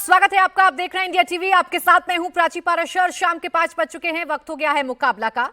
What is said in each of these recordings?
स्वागत है आपका। आप देख रहे हैं इंडिया टीवी। आपके साथ मैं हूं प्राची पाराशर। शाम के 5 बज चुके हैं। वक्त हो गया है मुकाबला का।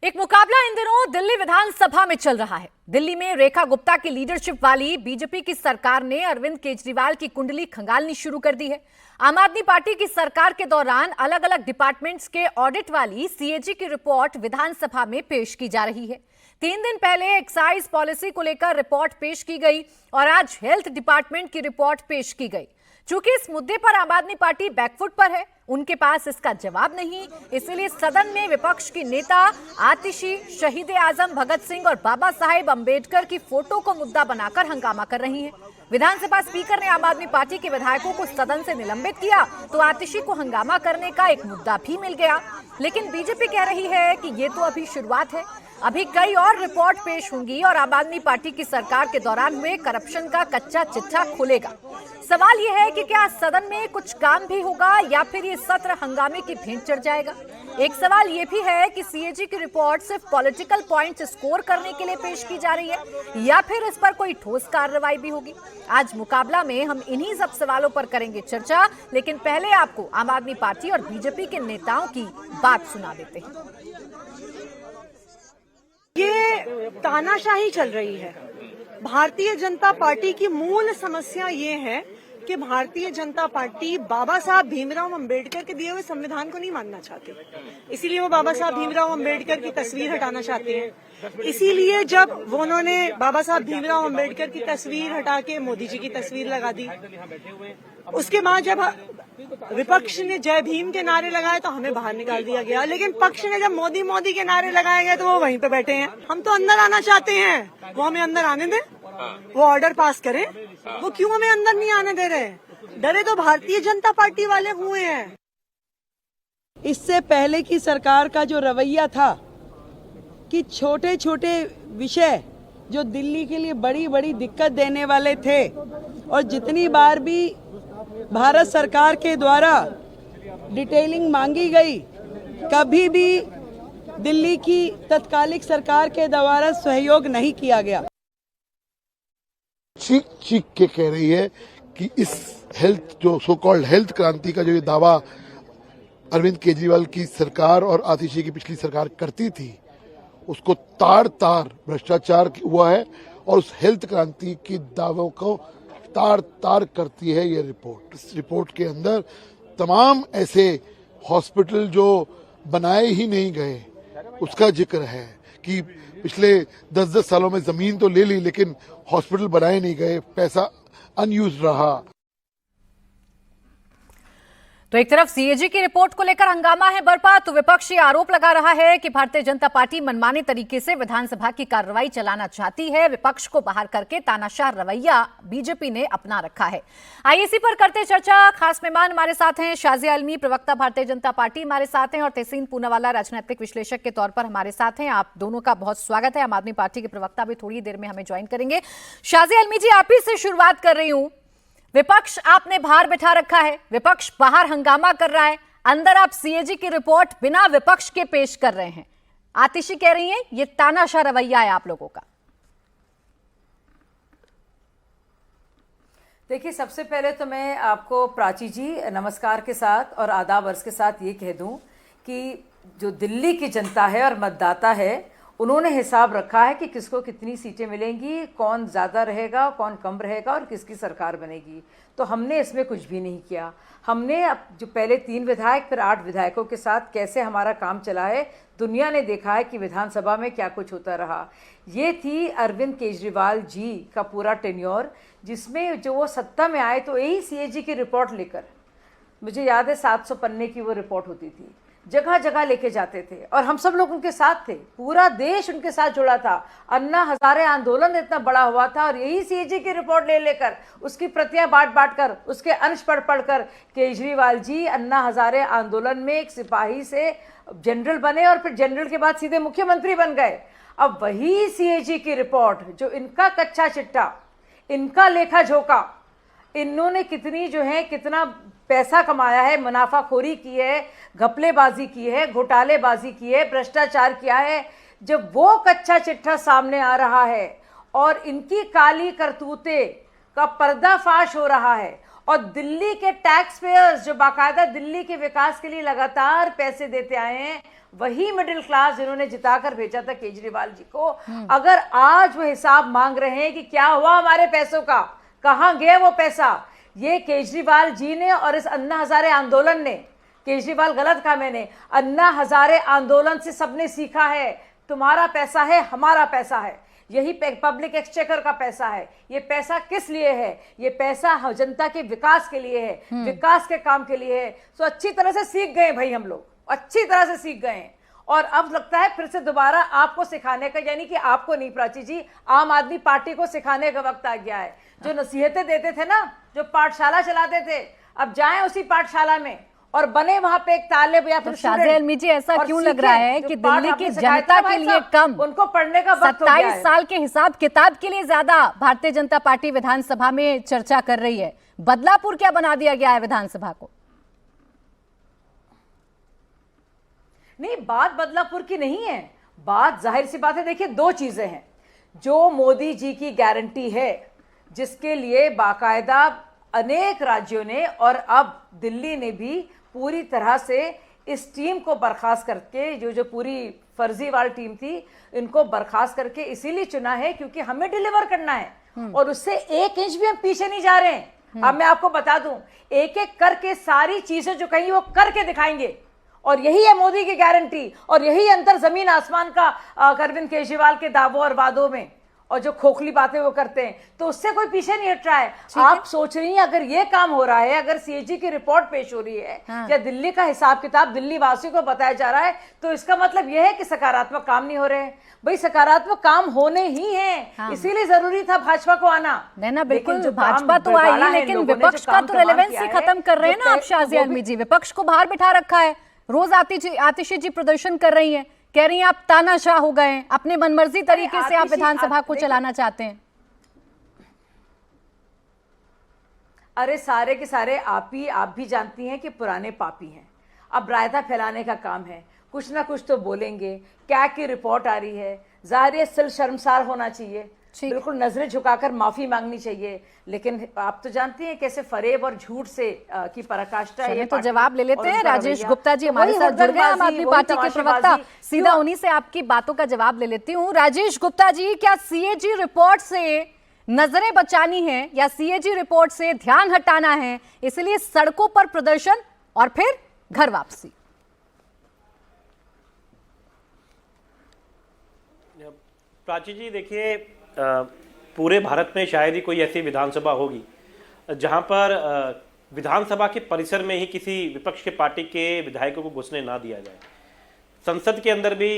एक मुकाबला इन दिनों दिल्ली विधानसभा में चल रहा है। दिल्ली में रेखा गुप्ता की लीडरशिप वाली बीजेपी की सरकार ने अरविंद केजरीवाल की कुंडली खंगालनी शुरू कर दी है। आम आदमी पार्टी की सरकार के दौरान अलग अलग डिपार्टमेंट्स के ऑडिट वाली सीएजी की रिपोर्ट विधानसभा में पेश की जा रही है। 3 दिन पहले एक्साइज पॉलिसी को लेकर रिपोर्ट पेश की गई और आज हेल्थ डिपार्टमेंट की रिपोर्ट पेश की गई। चूंकि इस मुद्दे पर आम आदमी पार्टी बैकफुट पर है, उनके पास इसका जवाब नहीं, इसलिए सदन में विपक्ष की नेता आतिशी शहीद आजम भगत सिंह और बाबा साहेब अंबेडकर की फोटो को मुद्दा बनाकर हंगामा कर रही हैं। विधानसभा स्पीकर ने आम आदमी पार्टी के विधायकों को सदन से निलंबित किया तो आतिशी को हंगामा करने का एक मुद्दा भी मिल गया। लेकिन बीजेपी कह रही है कि ये तो अभी शुरुआत है, अभी कई और रिपोर्ट पेश होंगी और आम आदमी पार्टी की सरकार के दौरान हुए करप्शन का कच्चा चिट्ठा खुलेगा। सवाल यह है कि क्या सदन में कुछ काम भी होगा या फिर ये सत्र हंगामे की भेंट चढ़ जाएगा। एक सवाल यह भी है कि सीएजी की रिपोर्ट सिर्फ पॉलिटिकल पॉइंट्स स्कोर करने के लिए पेश की जा रही है या फिर इस पर कोई ठोस कार्रवाई भी होगी। आज मुकाबला में हम इन्हीं सब सवालों पर करेंगे चर्चा, लेकिन पहले आपको आम आदमी पार्टी और बीजेपी के नेताओं की बात सुना देते हैं। ये तानाशाही चल रही है। भारतीय जनता पार्टी की मूल समस्या ये है कि भारतीय जनता पार्टी बाबा साहब भीमराव अंबेडकर के दिए हुए संविधान को नहीं मानना चाहती। इसीलिए वो बाबा साहब भीमराव अंबेडकर की तस्वीर हटाना चाहते हैं। इसीलिए जब वो उन्होंने बाबा साहब भीमराव अंबेडकर की तस्वीर हटा के मोदी जी की तस्वीर लगा दी, उसके बाद जब विपक्ष ने जय भीम के नारे लगाए तो हमें बाहर निकाल दिया गया। लेकिन पक्ष ने जब मोदी मोदी के नारे लगाए गए तो वो वहीं पे बैठे हैं। हम तो अंदर आना चाहते हैं, वो हमें अंदर आने दें, वो ऑर्डर पास करें। वो क्यों हमें अंदर नहीं आने दे रहे? डरे तो भारतीय जनता पार्टी वाले हुए हैं। इससे पहले की सरकार का जो रवैया था कि छोटे छोटे विषय जो दिल्ली के लिए बड़ी बड़ी दिक्कत देने वाले थे और जितनी बार भी भारत सरकार के द्वारा डिटेलिंग मांगी गई, कभी भी दिल्ली की तत्कालिक सरकार के द्वारा सहयोग नहीं किया गया। चीख चीख के कह रही है कि इस हेल्थ जो सो कॉल्ड हेल्थ क्रांति का जो ये दावा अरविंद केजरीवाल की सरकार और आतिशी की पिछली सरकार करती थी, उसको तार तार भ्रष्टाचार हुआ है और उस हेल्थ क्रांति के दावों को तार तार करती है ये रिपोर्ट। इस रिपोर्ट के अंदर तमाम ऐसे हॉस्पिटल जो बनाए ही नहीं गए उसका जिक्र है कि पिछले 10-10 सालों में जमीन तो ले ली लेकिन हॉस्पिटल बनाए नहीं गए, पैसा अनयूज रहा। तो एक तरफ सीएजी की रिपोर्ट को लेकर हंगामा है बरपा, तो विपक्ष ये आरोप लगा रहा है कि भारतीय जनता पार्टी मनमाने तरीके से विधानसभा की कार्रवाई चलाना चाहती है। विपक्ष को बाहर करके तानाशाह रवैया बीजेपी ने अपना रखा है। आइए इसी पर करते चर्चा। खास मेहमान हमारे साथ हैं शाजिया आलमी, प्रवक्ता भारतीय जनता पार्टी हमारे साथ हैं, और तहसीन पूनावाला, राजनीतिक विश्लेषक के तौर पर हमारे साथ हैं। आप दोनों का बहुत स्वागत है। आम आदमी पार्टी के प्रवक्ता भी थोड़ी देर में हमें ज्वाइन करेंगे। शाजिया आलमी जी, आप ही से शुरुआत कर रही हूं। विपक्ष आपने बाहर बिठा रखा है, विपक्ष बाहर हंगामा कर रहा है, अंदर आप सीएजी की रिपोर्ट बिना विपक्ष के पेश कर रहे हैं। आतिशी कह रही हैं ये तानाशाह रवैया है आप लोगों का। देखिए, सबसे पहले तो मैं आपको प्राची जी नमस्कार के साथ और आदाब अर्ज के साथ ये कह दूं कि जो दिल्ली की जनता है और मतदाता है, उन्होंने हिसाब रखा है कि किसको कितनी सीटें मिलेंगी, कौन ज़्यादा रहेगा, कौन कम रहेगा और किसकी सरकार बनेगी। तो हमने इसमें कुछ भी नहीं किया। हमने अब जो पहले 3 विधायक फिर 8 विधायकों के साथ कैसे हमारा काम चला है, दुनिया ने देखा है कि विधानसभा में क्या कुछ होता रहा। ये थी अरविंद केजरीवाल जी का पूरा टेन्योर, जिसमें जो वो सत्ता में आए तो यही सीएजी की रिपोर्ट लेकर, मुझे याद है 700 पन्ने की वो रिपोर्ट होती थी, जगह जगह लेके जाते थे और हम सब लोग उनके साथ थे। पूरा देश उनके साथ जुड़ा था। अन्ना हजारे आंदोलन इतना बड़ा हुआ था और यही सीएजी की रिपोर्ट ले लेकर उसकी प्रतियां बांट बांट कर उसके अंश पढ़ पढ़ कर केजरीवाल जी अन्ना हजारे आंदोलन में एक सिपाही से जनरल बने और फिर जनरल के बाद सीधे मुख्यमंत्री बन गए। अब वही सीएजी की रिपोर्ट, जो इनका कच्चा चिट्ठा, इनका लेखा जोखा, इन्होंने कितनी जो है कितना पैसा कमाया है, मुनाफाखोरी की है, घपलेबाजी की है, घोटालेबाजी की है, भ्रष्टाचार किया है, जब वो कच्चा चिट्ठा सामने आ रहा है और इनकी काली करतूते का पर्दाफाश हो रहा है और दिल्ली के टैक्स पेयर्स जो बाकायदा दिल्ली के विकास के लिए लगातार पैसे देते आए हैं, वही मिडिल क्लास जिन्होंने जिताकर भेजा था केजरीवाल जी को, अगर आज वो हिसाब मांग रहे हैं कि क्या हुआ हमारे पैसों का, कहां गए वो पैसा, ये केजरीवाल जी ने और इस अन्ना हजारे आंदोलन ने, केजरीवाल गलत कहा मैंने, अन्ना हजारे आंदोलन से सबने सीखा है, तुम्हारा पैसा है हमारा पैसा है, यही पब्लिक एक्सचेकर का पैसा है, ये पैसा किस लिए है, ये पैसा जनता के विकास के लिए है, विकास के काम के लिए है। तो अच्छी तरह से सीख गए भाई, हम लोग अच्छी तरह से सीख गए हैं और अब लगता है फिर से दोबारा आपको सिखाने का, यानी कि आपको नहीं प्राची जी, आम आदमी पार्टी को सिखाने का वक्त आ गया है। जो नसीहतें देते थे ना, जो पाठशाला चलाते थे, अब जाएं उसी पाठशाला में और बने वहां पे एक तालिब या फिर शाज़िया अलमी जी, ऐसा क्यों लग रहा है कि दिल्ली की जनता के लिए कम, उनको पढ़ने का वक्त हो गया है। 27 साल के हिसाब किताब के लिए ज्यादा भारतीय जनता पार्टी विधानसभा में चर्चा कर रही है? बदलापुर क्या बना दिया गया है विधानसभा को? नहीं, बात बदलापुर की नहीं है, बात जाहिर सी बात है। देखिए, दो चीजें हैं। जो मोदी जी की गारंटी है, जिसके लिए बाकायदा अनेक राज्यों ने और अब दिल्ली ने भी पूरी तरह से इस टीम को बर्खास्त करके, जो पूरी फर्जीवाल टीम थी, इनको बर्खास्त करके इसीलिए चुना है क्योंकि हमें डिलीवर करना है और उससे एक इंच भी हम पीछे नहीं जा रहे हैं। अब मैं आपको बता दूं, एक एक करके सारी चीजें जो कहीं वो करके दिखाएंगे और यही है मोदी की गारंटी और यही अंतर जमीन आसमान का अरविंद केजरीवाल के दावों और वादों में, और जो खोखली बातें वो करते हैं, तो उससे कोई पीछे नहीं हट रहा है। आप सोच रही हैं अगर ये काम हो रहा है, अगर सीएजी की रिपोर्ट पेश हो रही है या दिल्ली का हिसाब किताब दिल्ली वासियों को बताया जा रहा है, तो इसका मतलब यह है कि सकारात्मक काम नहीं हो रहे हैं। भाई सकारात्मक काम होने ही हैं, इसीलिए जरूरी था भाजपा को आना। ना बिल्कुल, भाजपा तो आई, लेकिन विपक्ष का तो रेलेवेंसी खत्म कर रहे हैं ना आप शाज़िया अलमी जी। विपक्ष को बाहर बिठा रखा है, रोज आतिशी जी प्रदर्शन कर रही हैं, कह रही हैं आप तानाशाह हो गए, अपने मनमर्जी तरीके से आप विधानसभा को चलाना चाहते हैं। अरे सारे के सारे आप भी जानती हैं कि पुराने पापी हैं। अब रायता फैलाने का काम है, कुछ ना कुछ तो बोलेंगे। क्या की रिपोर्ट आ रही है, जाहिर है सिल शर्मसार होना चाहिए, बिल्कुल नजरें झुकाकर माफी मांगनी चाहिए, लेकिन आप तो जानती हैं कैसे फरेब और झूठ से की पराकाष्ठा है। तो जवाब ले लेते हैं, राजेश गुप्ता जी हमारे साथ जुड़ गए, आम आदमी पार्टी के प्रवक्ता, सीधा उन्हीं से आपकी बातों का जवाब ले लेती हूँ। राजेश गुप्ता जी, क्या सीएजी रिपोर्ट से नजरें बचानी है या सीएजी रिपोर्ट से ध्यान हटाना है, इसलिए सड़कों पर प्रदर्शन और फिर घर वापसी? प्राची जी, देखिए, पूरे भारत में शायद ही कोई ऐसी विधानसभा होगी जहां पर विधानसभा के परिसर में ही किसी विपक्ष के पार्टी के विधायकों को घुसने ना दिया जाए। संसद के अंदर भी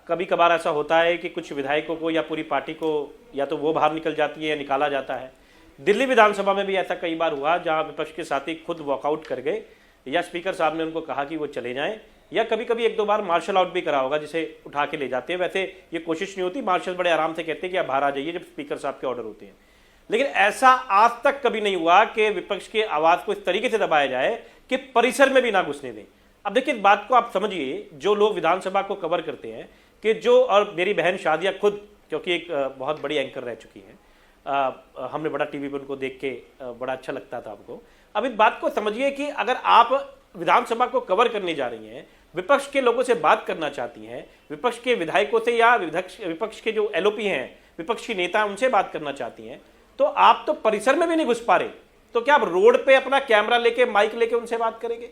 कभी कभार ऐसा होता है कि कुछ विधायकों को या पूरी पार्टी को या तो वो बाहर निकल जाती है या निकाला जाता है। दिल्ली विधानसभा में भी ऐसा कई बार हुआ जहां विपक्ष के साथी खुद वॉकआउट कर गए या स्पीकर साहब ने उनको कहा कि वो चले जाएं, या कभी कभी एक दो बार मार्शल आउट भी करा होगा, जिसे उठा के ले जाते हैं। वैसे ये कोशिश नहीं होती, मार्शल बड़े आराम से कहते हैं कि आप बाहर आ जाइए जब स्पीकर साहब के ऑर्डर होते हैं। लेकिन ऐसा आज तक कभी नहीं हुआ कि विपक्ष की आवाज को इस तरीके से दबाया जाए कि परिसर में भी ना घुसने दें। अब देखिए, इस बात को आप समझिए, जो लोग विधानसभा को कवर करते हैं कि जो, और मेरी बहन शादिया खुद, क्योंकि एक बहुत बड़ी एंकर रह चुकी है, हमने बड़ा टीवी पर उनको देख के बड़ा अच्छा लगता था हमको। अब इस बात को समझिए कि अगर आप विधानसभा को कवर करने जा रही हैं, विपक्ष के लोगों से बात करना चाहती हैं, विपक्ष के विधायकों से या विपक्ष के जो एलओपी हैं, विपक्ष की नेता, उनसे बात करना चाहती हैं, तो आप तो परिसर में भी नहीं घुस पा रहे, तो क्या आप रोड पे अपना कैमरा लेके, माइक लेके उनसे बात करेंगे?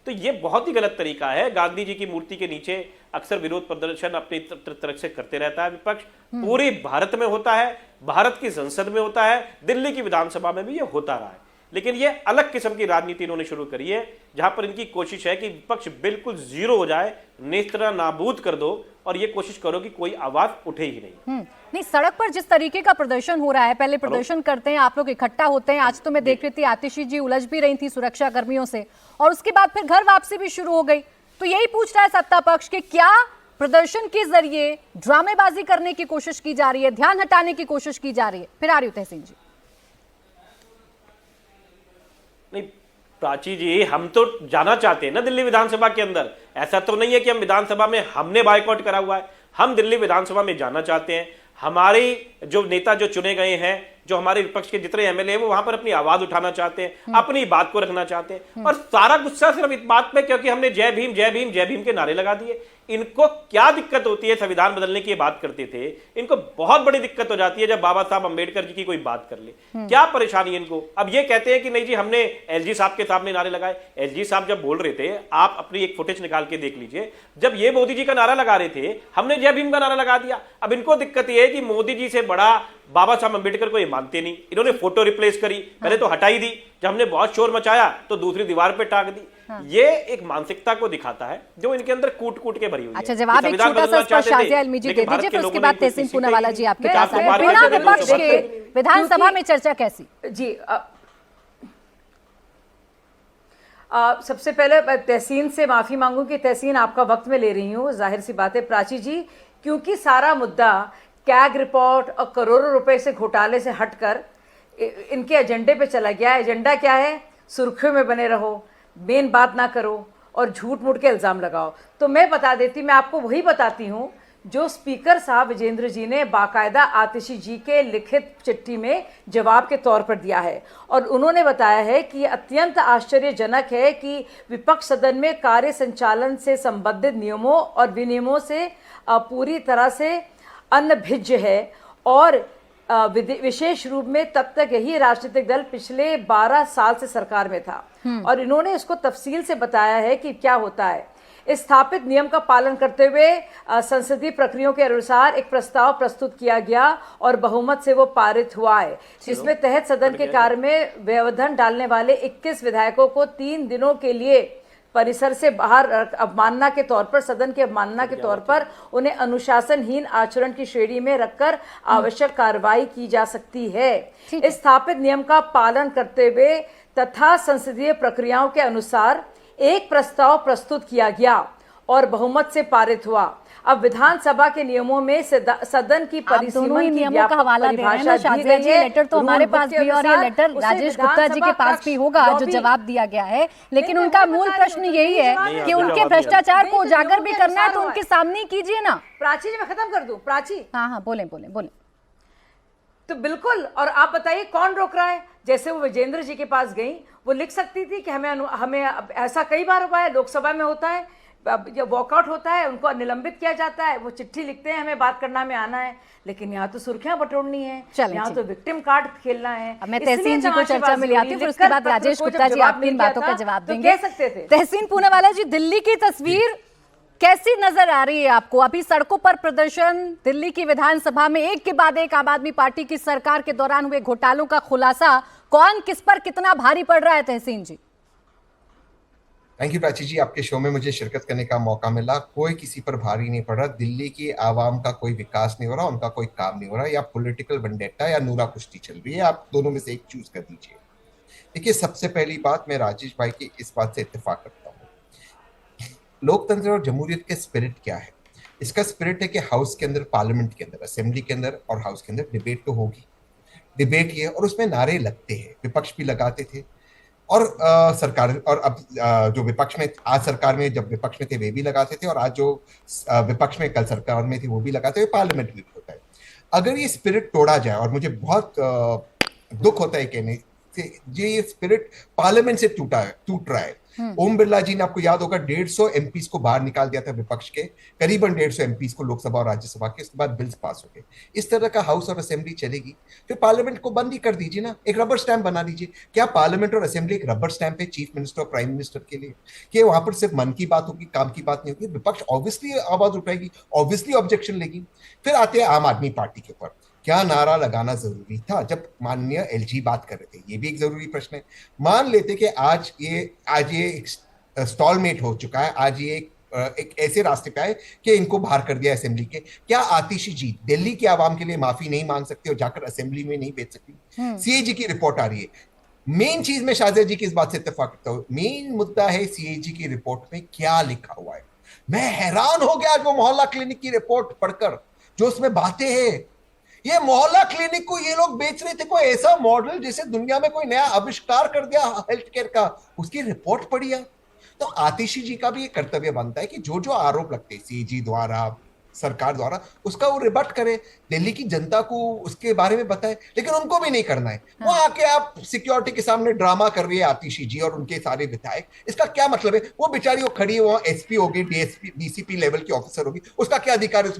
तो ये बहुत ही गलत तरीका है। गांधी जी की मूर्ति के नीचे अक्सर विरोध प्रदर्शन अपनी तरफ से करते रहता है विपक्ष। पूरे भारत में होता है, भारत की संसद में होता है, दिल्ली की विधानसभा में भी ये होता रहा है। लेकिन ये अलग किस्म की राजनीति इन्होंने शुरू करी है, जहां पर इनकी कोशिश है कि विपक्ष बिल्कुल जीरो हो जाए, नेस्तना नाबूद कर दो, और ये कोशिश करो कि कोई आवाज उठे ही नहीं। नहीं, सड़क पर जिस तरीके का प्रदर्शन हो रहा है, पहले प्रदर्शन करते हैं, आप लोग इकट्ठा होते हैं, आज तो मैं देख रही थी आतिशी जी उलझ भी रही थी सुरक्षा कर्मियों से, और उसके बाद फिर घर वापसी भी शुरू हो गई। तो यही पूछ रहा है सत्ता पक्ष कि क्या प्रदर्शन के जरिए ड्रामेबाजी करने की कोशिश की जा रही है, ध्यान हटाने की कोशिश की जा रही है? फिर आ रही हूं तहसीन जी। नहीं प्राची जी, हम तो जाना चाहते हैं ना दिल्ली विधानसभा के अंदर। ऐसा तो नहीं है कि हम विधानसभा में हमने बायकॉट करा हुआ है, हम दिल्ली विधानसभा में जाना चाहते हैं। हमारे जो नेता जो चुने गए हैं जो हमारे विपक्ष के जितने एमएलए हैं वो वहां पर अपनी आवाज उठाना चाहते हैं, अपनी बात को रखना चाहते हैं, और सारा गुस्सा सिर्फ इस बात पे क्योंकि हमने जय भीम जय भीम जय भीम के नारे लगा दिए। इनको क्या दिक्कत होती है, संविधान बदलने की बात करते थे, इनको बहुत बड़ी दिक्कत हो जाती है जब बाबा साहब अंबेडकर जी की कोई बात कर ले। क्या परेशानी है इनको? अब ये कहते हैं कि नहीं जी हमने एलजी साहब के सामने नारे लगाए। एलजी साहब जब बोल रहे थे, आप अपनी एक फुटेज निकाल के देख लीजिए, जब ये मोदी जी का नारा लगा रहे थे हमने जय भीम का नारा लगा दिया। अब इनको दिक्कत ये है कि मोदी जी से बड़ा बाबा साहब अंबेडकर को ये मानते नहीं, इन्होंने फोटो रिप्लेस करी, पहले तो हटाई दी, जब हमने बहुत शोर मचाया तो दूसरी दीवार पे टाक दी। ये एक मानसिकता को दिखाता है जो इनके अंदर कूट कूट के भरी हुई है। अच्छा, जवाब एक छोटा सा इस पर शाजिया अलमी जी दे दीजिए, फिर उसके बाद तहसीन पूनावाला जी आपके पास आए। बिना विपक्ष के विधानसभा में चर्चा कैसी? जी सबसे पहले तहसीन से माफी मांगू कि तहसीन आपका वक्त में ले रही हूँ, जाहिर सी बात है प्राची जी, क्योंकि सारा मुद्दा कैग रिपोर्ट और करोड़ों रुपए से घोटाले से हटकर इनके एजेंडे पे चला गया। एजेंडा क्या है? सुर्खियों में बने रहो, मेन बात ना करो और झूठ मूठ के इल्ज़ाम लगाओ। तो मैं बता देती, मैं आपको वही बताती हूँ जो स्पीकर साहब विजेंद्र जी ने बाकायदा आतिशी जी के लिखित चिट्ठी में जवाब के तौर पर दिया है, और उन्होंने बताया है कि ये अत्यंत आश्चर्यजनक है कि विपक्ष सदन में कार्य संचालन से संबंधित नियमों और विनियमों से पूरी तरह से अनभिज्ञ है, और विशेष रूप में तब तक यही राजनीतिक दल पिछले 12 साल से सरकार में था, और इन्होंने इसको तफसील से बताया है कि क्या होता है। स्थापित नियम का पालन करते हुए संसदीय प्रक्रियाओं के अनुसार एक प्रस्ताव प्रस्तुत किया गया और बहुमत से वो पारित हुआ है, जिसमें तहत सदन के कार्य में व्यवधान डालने वाले 21 विधायकों को 3 दिनों के लिए परिसर से बाहर अवमानना के तौर पर, सदन की अवमानना के तौर पर उन्हें अनुशासनहीन आचरण की श्रेणी में रखकर आवश्यक कार्रवाई की जा सकती है। स्थापित नियम का पालन करते हुए तथा संसदीय प्रक्रियाओं के अनुसार एक प्रस्ताव प्रस्तुत किया गया और बहुमत से पारित हुआ। अब विधानसभा के नियमों में सदन की परिसीमन की नियमों का हवाला दे रहे हैं ना शाजिया जी, लेटर तो हमारे पास भी और ये लेटर राजेश गुप्ता जी के पास भी होगा जो जवाब दिया गया है, लेकिन उनका मूल प्रश्न यही है कि उनके भ्रष्टाचार को उजागर भी करना है तो उनके सामने कीजिए ना। प्राची जी मैं खत्म कर दूं? प्राची हाँ बोले बोले बोले। तो बिल्कुल, और आप बताइए कौन रोक रहा है? जैसे वो विजेंद्र जी के पास गई, वो लिख सकती थी कि हमें ऐसा कई बार हुआ है, लोकसभा में होता है, जब वॉकआउट होता है उनको निलंबित किया जाता है, वो चिट्ठी लिखते हैं हमें बात करना में आना है, लेकिन यहाँ तो सुर्खियां बटोरनी है, यहाँ तो विक्टिम कार्ड खेलना है। मैं तहसीन जी को चर्चा में ले आती हूँ, फिर उसके बाद राजेश गुप्ता जी आपकी इन बातों का जवाब देंगे। कह सकते थे तहसीन पूनावाला जी, दिल्ली की तस्वीर कैसी नजर आ रही है आपको? अभी सड़कों पर प्रदर्शन, दिल्ली की विधानसभा में एक के बाद एक आम आदमी पार्टी की सरकार के दौरान हुए घोटालों का खुलासा, कौन किस पर कितना भारी पड़ रहा है तहसीन जी? थैंक यू प्राची जी, आपके शो में मुझे शिरकत करने का मौका मिला। कोई किसी पर भारी नहीं पड़ रहा, दिल्ली की आवाम का कोई विकास नहीं हो रहा, उनका कोई काम नहीं हो रहा, या पॉलिटिकल वेंडेटा या नूरा कुश्ती चल रही है, आप दोनों में से एक चूज कर दीजिए। देखिए, सबसे पहली बात, मैं राजेश भाई की इस बात से इत्तेफाक करता हूँ, लोकतंत्र और जमहूरियत के स्पिरिट क्या है? इसका स्पिरिट है कि हाउस के अंदर, पार्लियामेंट के अंदर, असेंबली के अंदर और हाउस के अंदर डिबेट तो होगी, डिबेट ये, और उसमें नारे लगते हैं, विपक्ष भी लगाते थे, और सरकार, और अब जो विपक्ष में, आज सरकार में जब विपक्ष में थे वे भी लगाते थे, और आज जो विपक्ष में कल सरकार में थे वो भी लगाते हुए, पार्लियामेंट में भी होता है। अगर ये स्पिरिट तोड़ा जाए, और मुझे बहुत दुख होता है कहने से, ये स्पिरिट पार्लियामेंट से टूट रहा है। ओम बिरला जी ने, आपको याद होगा, 150 एमपीज को बाहर निकाल दिया था विपक्ष के, करीबन 150 एमपीज को लोकसभा और राज्यसभा के, उसके बाद बिल्स पास हो गए। इस तरह का हाउस और असेंबली चलेगी, फिर पार्लियामेंट को बंद ही कर दीजिए ना, एक रबर स्टैंप बना दीजिए। क्या पार्लियामेंट और असेंबली एक रबर स्टैंप है चीफ मिनिस्टर और प्राइम मिनिस्टर के लिए, कि वहां पर सिर्फ मन की बात होगी, काम की बात नहीं होगी? विपक्ष ऑब्वियसली आवाज उठाएगी, ऑब्वियसली ऑब्जेक्शन लेगी। फिर आते हैं आम आदमी पार्टी के ऊपर, क्या नारा लगाना जरूरी था जब माननीय एलजी बात कर रहे थे? ये भी एक जरूरी प्रश्न है। मान लेते कि आज ये स्टॉलमेट हो चुका है, आज ये एक ऐसे रास्ते पे आए कि इनको बाहर कर दिया असेंबली के, क्या आतिशी जी दिल्ली के आवाम के लिए माफी नहीं मांग सकती और जाकर असेंबली में नहीं भेज सकती? सीएजी की रिपोर्ट आ रही है। मेन चीज में शाजिया जी की इस बात से इत्तेफाक करता हूं, मेन मुद्दा है सीएजी की रिपोर्ट में क्या लिखा हुआ है। मैं हैरान हो गया वो मोहल्ला क्लिनिक की रिपोर्ट पढ़कर, जो उसमें बातें हैं। ये मोहल्ला क्लिनिक को ये लोग बेच रहे थे, कोई ऐसा मॉडल जिसे दुनिया में कोई नया आविष्कार कर दिया हेल्थ केयर का, उसकी रिपोर्ट पढ़िया। तो आतिशी जी का भी ये कर्तव्य बनता है कि जो जो आरोप लगते हैं सीएजी द्वारा, सरकार द्वारा, उसका वो रिबट करे, दिल्ली की जनता को उसके बारे में बताए, लेकिन उनको भी नहीं करना है। वो आके आप सिक्योरिटी के सामने ड्रामा कर रही है आतिशी जी और उनके सारे विधायक, इसका क्या मतलब है? वो बेचारी वो खड़ी है, वहां एसपी होगी, डीएसपी डीसीपी लेवल की ऑफिसर होगी, उसका क्या अधिकार है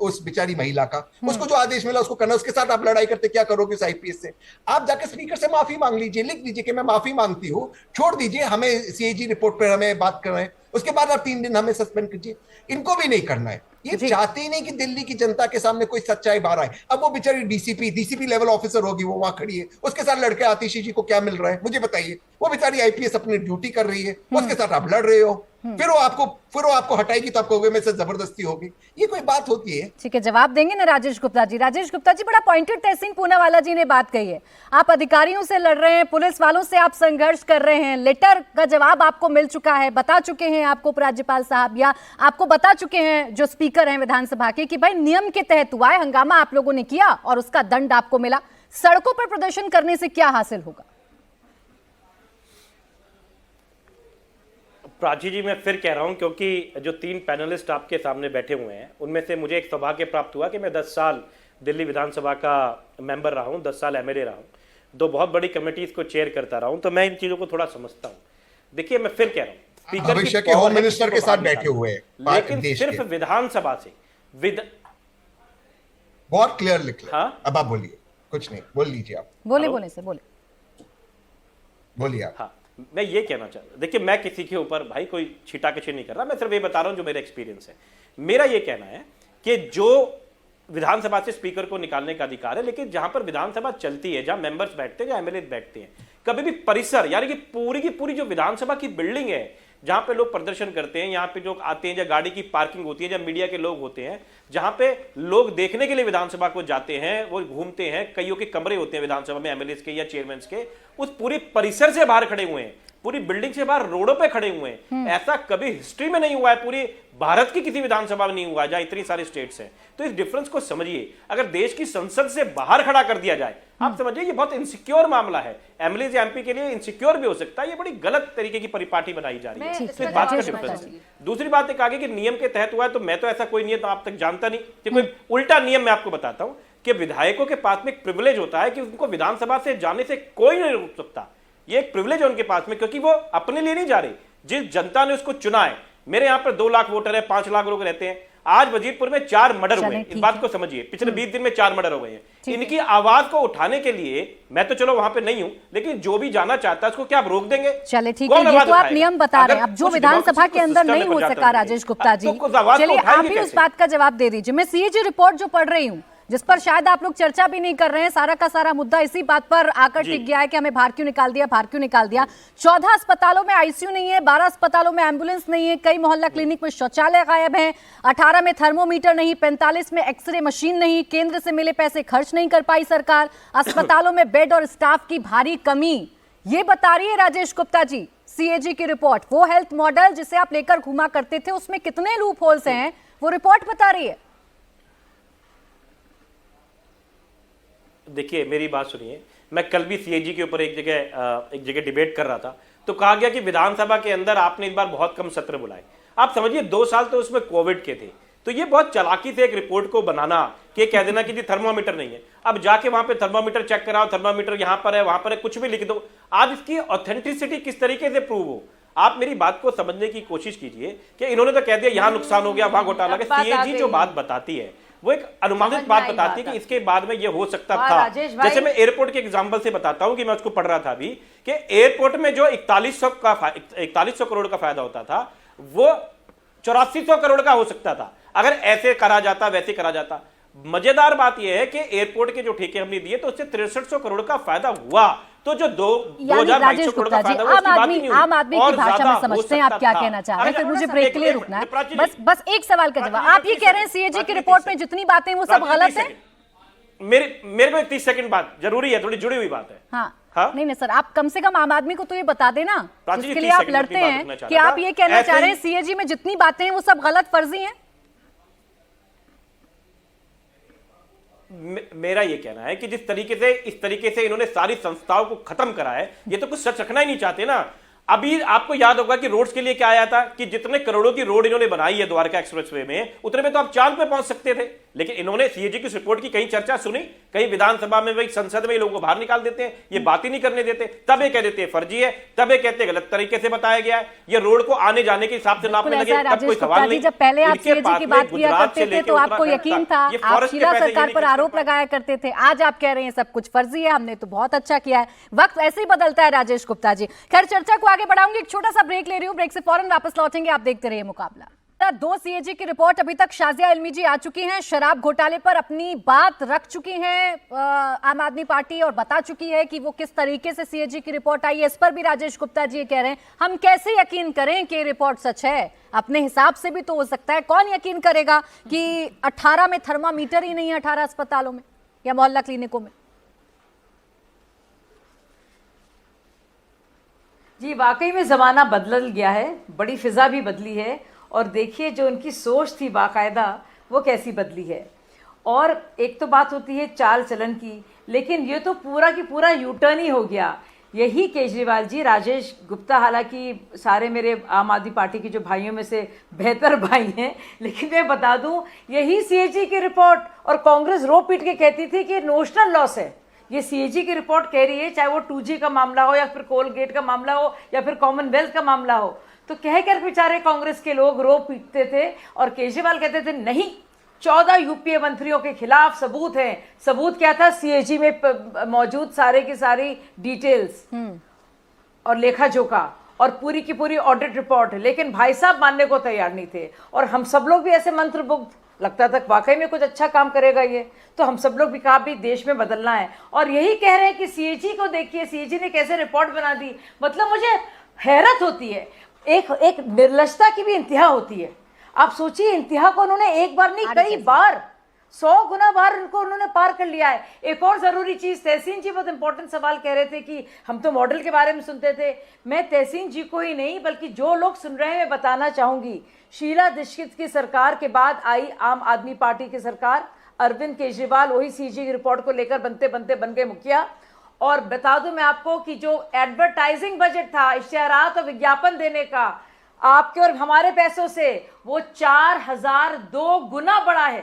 उस बेचारी महिला का? उसको जो आदेश मिला उसको करना, उसके साथ आप लड़ाई करते क्या करोगे उस आईपीएस से? आप जाके स्पीकर से माफी मांग लीजिए, लिख दीजिए कि मैं माफी मांगती हूँ, छोड़ दीजिए, हमें सीएजी रिपोर्ट पर हमें बात कर रहे हैं, उसके बाद आप 3 दिन हमें सस्पेंड कीजिए। इनको भी नहीं करना है। ये चाहते ही नहीं कि दिल्ली की जनता के सामने कोई सच्चाई बाहर आए। अब वो बेचारी डीसीपी लेवल ऑफिसर होगी, वो वहां खड़ी है, उसके साथ लड़के आतिशी जी को क्या मिल रहा है मुझे बताइए? वो बेचारी आईपीएस अपनी ड्यूटी कर रही है, उसके साथ आप लड़ रहे हो, फिर वो आपको हटाएगी तो आप कहोगे मेरे से जबरदस्ती होगी। ये कोई बात होती है? ठीक है, जवाब देंगे ना राजेश गुप्ता जी। राजेश गुप्ता जी, बड़ा पॉइंटेड तहसीन पूनावाला जी ने बात कही है। आप अधिकारियों से लड़ रहे हैं, पुलिस वालों से आप संघर्ष कर रहे हैं, लेटर का जवाब आपको मिल चुका है, बता चुके हैं आपको उपराज्यपाल साहब, या आपको बता चुके हैं जो स्पीकर हैं विधानसभा के कि भाई नियम के तहत हुआ है, हंगामा आप लोगों ने किया और उसका दंड आपको मिला। सड़कों पर प्रदर्शन करने से क्या हासिल होगा? प्राची जी, मैं फिर कह रहा हूं, क्योंकि जो 3 पैनलिस्ट आपके सामने बैठे हुए हैं उनमें से मुझे एक सौभाग्य प्राप्त हुआ कि मैं 10 साल दिल्ली विधानसभा का मेंबर रहा हूं, 10 साल एमएलए रहा हूं, 2 बहुत बड़ी कमेटीज को चेयर करता रहा हूं, तो मैं इन चीजों को थोड़ा समझता हूं। देखिए, मैं फिर कह रहा हूं, स्पीकर भविष्य के होम मिनिस्टर के साथ बैठे हुए हैं, लेकिन सिर्फ विधानसभा से बहुत क्लियर लिख ले। हाँ? अब आप बोलिए, कुछ नहीं, बोल लीजिए आप। बोले सर, बोलिए आप। हाँ, मैं ये कहना चाहता, देखिए मैं किसी के ऊपर भाई कोई छीटाकशी नहीं कर रहा, मैं सिर्फ ये बता रहा हूं जो मेरा एक्सपीरियंस है। मेरा ये कहना है कि जो विधानसभा से स्पीकर को निकालने का अधिकार है, लेकिन जहां पर विधानसभा चलती है, जहां मेंबर्स बैठते हैं, जहां एमएलए बैठते हैं, कभी भी परिसर यानी कि पूरी की पूरी जो विधानसभा की बिल्डिंग है जहां पे लोग प्रदर्शन करते हैं, यहाँ पे जो आते हैं, जहां गाड़ी की पार्किंग होती है, जहां मीडिया के लोग होते हैं, जहां पे लोग देखने के लिए विधानसभा को जाते हैं, वो घूमते हैं, कईयों के कमरे होते हैं विधानसभा में एमएलए के या चेयरमैन के, उस पूरी परिसर से बाहर खड़े हुए हैं, पूरी बिल्डिंग से बाहर रोडों पे खड़े हुए हैं। ऐसा कभी हिस्ट्री में नहीं हुआ है, पूरी भारत की किसी विधानसभा में नहीं हुआ है जहां इतनी सारी स्टेट्स हैं। तो इस डिफरेंस को समझिए। अगर देश की संसद से बाहर खड़ा कर दिया जाए, आप समझिए ये बहुत इनसिक्योर मामला है, एमएलए या एमपी के लिए इनसिक्योर भी हो सकता है। ये बड़ी गलत तरीके की परिपाटी बनाई जा रही है, तो इस बात का डिफरेंस है। दूसरी बात एक आगे कि नियम के तहत हुआ है, तो मैं तो ऐसा कोई नियम आप तक जानता नहीं कि कोई उल्टा नियम मैं आपको बताता हूं कि विधायकों के पास में एक प्रिविलेज होता है कि उनको विधानसभा से जाने से कोई नहीं रोक सकता। ये एक प्रिविलेज है उनके पास में, क्योंकि वो अपने लिए नहीं जा रहे, जिस जनता ने उसको चुना है। मेरे यहाँ पर 2 लाख वोटर है, 5 लाख लोग रहते हैं। आज वजीरपुर में 4 मर्डर हुए, इस बात को समझिए। पिछले 20 दिन में 4 मर्डर हो गए हैं। इनकी आवाज को उठाने के लिए मैं तो चलो वहां पे नहीं हूं, लेकिन जो भी जाना चाहता है उसको क्या आप रोक देंगे? चले ठीक है, ये तो आप नियम बता रहे हैं। अब जो विधानसभा के अंदर नहीं हो सका, राजेश गुप्ता जी, चलिए आप ही उस बात का जवाब दे दीजिए। मैं सीएजी रिपोर्ट जो पढ़ रही हूँ, जिस पर शायद आप लोग चर्चा भी नहीं कर रहे हैं, सारा का सारा मुद्दा इसी बात पर आकर टिक गया है कि हमें बाहर क्यों निकाल दिया, बाहर क्यों निकाल दिया। 14 अस्पतालों में आईसीयू नहीं है, 12 अस्पतालों में एम्बुलेंस नहीं है, कई मोहल्ला क्लिनिक में शौचालय गायब हैं, 18 में थर्मोमीटर नहीं, 45 में एक्सरे मशीन नहीं, केंद्र से मिले पैसे खर्च नहीं कर पाई सरकार, अस्पतालों में बेड और स्टाफ की भारी कमी। ये बता रही है राजेश गुप्ता जी सीएजी की रिपोर्ट। वो हेल्थ मॉडल जिसे आप लेकर घुमा करते थे, उसमें कितने लूप होल्स हैं, वो रिपोर्ट बता रही है। देखिए, मेरी बात सुनिए, मैं कल भी सीएजी के ऊपर एक जगह डिबेट कर रहा था, तो कहा गया कि विधानसभा के अंदर आपने इस बार बहुत कम सत्र बुलाए। आप समझिए 2 साल तो उसमें कोविड के थे, तो ये बहुत चालाकी से एक रिपोर्ट को बनाना कि कह देना कि जी थर्मोमीटर नहीं है, अब जाके वहां पे थर्मोमीटर चेक कराओ, थर्मोमीटर यहां पर है वहां पर है, कुछ भी लिख दो। आज इसकी ऑथेंटिसिटी किस तरीके से प्रूव हो, आप मेरी बात को समझने की कोशिश कीजिए कि इन्होंने तो कह दिया यहां नुकसान हो गया, वहां घोटाला गया। सीएजी जो बात बताती है वो एक अनुमानित बात बताती है कि इसके बाद में ये हो सकता था। जैसे मैं एयरपोर्ट के एग्जांपल से बताता हूं कि मैं उसको पढ़ रहा था अभी कि एयरपोर्ट में जो 4100 करोड़ का फायदा होता था, वो 8400 करोड़ का हो सकता था अगर ऐसे करा जाता, वैसे करा जाता। मजेदार बात यह है कि एयरपोर्ट के जो ठेके हमने दिए तो उससे 6300 करोड़ का फायदा हुआ, तो जो 2200 करोड़ का फायदा हुआ, आम आदमी की भाषा में समझते हैं आप क्या कहना चाह रहे हैं। फिर मुझे ब्रेक के लिए रुकना है, बस एक सवाल का जवाब। आप ये कह रहे हैं सीएजी की रिपोर्ट में जितनी बातें वो सब गलत है? मेरे को 30 सेकंड बात जरूरी है, थोड़ी जुड़ी हुई बात है। हाँ? नहीं सर, आप कम से कम आम आदमी को तो ये बता देना जिसके लिए आप लड़ते हैं, कि आप ये कहना चाह रहे हैं सीएजी में जितनी बातें हैं वो सब गलत, फर्जी हैं। मेरा ये कहना है कि इस तरीके से इन्होंने सारी संस्थाओं को खत्म करा है, ये तो कुछ सच रखना ही नहीं चाहते ना। अभी आपको याद होगा कि रोड्स के लिए क्या आया था कि जितने करोड़ों की रोड इन्होंने बनाई है द्वारका एक्सप्रेसवे में, उतने में तो आप चांद पे पहुंच सकते थे। लेकिन इन्होंने सीएजी की रिपोर्ट की कहीं चर्चा सुनी, कहीं विधानसभा में, वही संसद में लोगों को बाहर निकाल देते हैं, ये बात ही नहीं करने देते। तब ये कह देते हैं फर्जी है, तब ये कहते हैं गलत तरीके से बताया गया है, ये रोड को आने जाने के हिसाब से नापने लगे, तब कोई सवाल नहीं। जब पहले आप सीएजी की बात किया करते थे तो आपको यकीन था, आप शीला सरकार पर आरोप लगाया करते थे। आज आप कह रहे हैं सब कुछ फर्जी है, हमने तो बहुत अच्छा किया है। वक्त ऐसे ही बदलता है राजेश गुप्ता जी। खैर, चर्चा को आगे बढ़ाऊंगी, एक छोटा सा ब्रेक ले रही हूं, ब्रेक से फौरन वापस लौटेंगे। आप देखते रहिए मुकाबला। 2 सीएजी की रिपोर्ट अभी तक शाजिया इल्मी जी आ चुकी हैं, शराब घोटाले पर अपनी बात रख चुकी हैं आम आदमी पार्टी और बता चुकी है कि वो किस तरीके से सीएजी की रिपोर्ट आई है। इस पर भी राजेश गुप्ता जी कह रहे हैं हम कैसे यकीन करें कि रिपोर्ट सच है, अपने हिसाब से भी तो हो सकता है। कौन यकीन करेगा कि 18 में थर्मामीटर ही नहीं है 18 अस्पतालों में या मोहल्ला क्लिनिकों में। जी वाकई में ज़माना बदल गया है, बड़ी फिज़ा भी बदली है, और देखिए जो उनकी सोच थी बाकायदा वो कैसी बदली है। और एक तो बात होती है चाल चलन की, लेकिन ये तो पूरा की पूरा यूटर्न ही हो गया। यही केजरीवाल जी, राजेश गुप्ता हालांकि सारे मेरे आम आदमी पार्टी के जो भाइयों में से बेहतर भाई हैं, लेकिन मैं बता दूं यही सीएजी की रिपोर्ट, और कांग्रेस रो पीट के कहती थी कि नोशनल लॉस है। ये सीएजी की रिपोर्ट कह रही है, चाहे वो 2G का मामला हो या फिर कोलगेट का मामला हो या फिर कॉमनवेल्थ का मामला हो, तो कहकर बेचारे कांग्रेस के लोग रो पीटते थे और केजरीवाल कहते थे नहीं 14 यूपीए मंत्रियों के खिलाफ सबूत है। सबूत क्या था? सीएजी में मौजूद सारे की सारी डिटेल्स और लेखा जोखा और पूरी की पूरी ऑडिट रिपोर्ट। लेकिन भाई साहब मानने को तैयार नहीं थे, और हम सब लोग भी ऐसे मंत्रमुग्ध, लगता था वाकई में कुछ अच्छा काम करेगा ये, तो हम सब लोग भी कहा भी देश में बदलना है। और यही कह रहे हैं कि सीएजी को देखिए, सीएजी ने कैसे रिपोर्ट बना दी। मतलब मुझे हैरत होती है, एक निर्लजता की भी इंतहा होती है। आप सोचिए, इंतहा को उन्होंने एक बार नहीं कई बार 100 गुना बार उनको उन्होंने पार कर लिया है। एक और जरूरी चीज, तहसीन जी बहुत इंपॉर्टेंट सवाल कह रहे थे कि हम तो मॉडल के बारे में सुनते थे। मैं तहसीन जी को ही नहीं बल्कि जो लोग सुन रहे हैं मैं बताना चाहूंगी, शीला दीक्षित की सरकार के बाद आई आम आदमी पार्टी की सरकार, अरविंद केजरीवाल वही सीएजी की रिपोर्ट को लेकर बनते बनते बन गए मुखिया। और बता दूं मैं आपको कि जो एडवर्टाइजिंग बजट था इश्तिहारात और विज्ञापन देने का आपके और हमारे पैसों से, वो 4002 गुना बढ़ा है।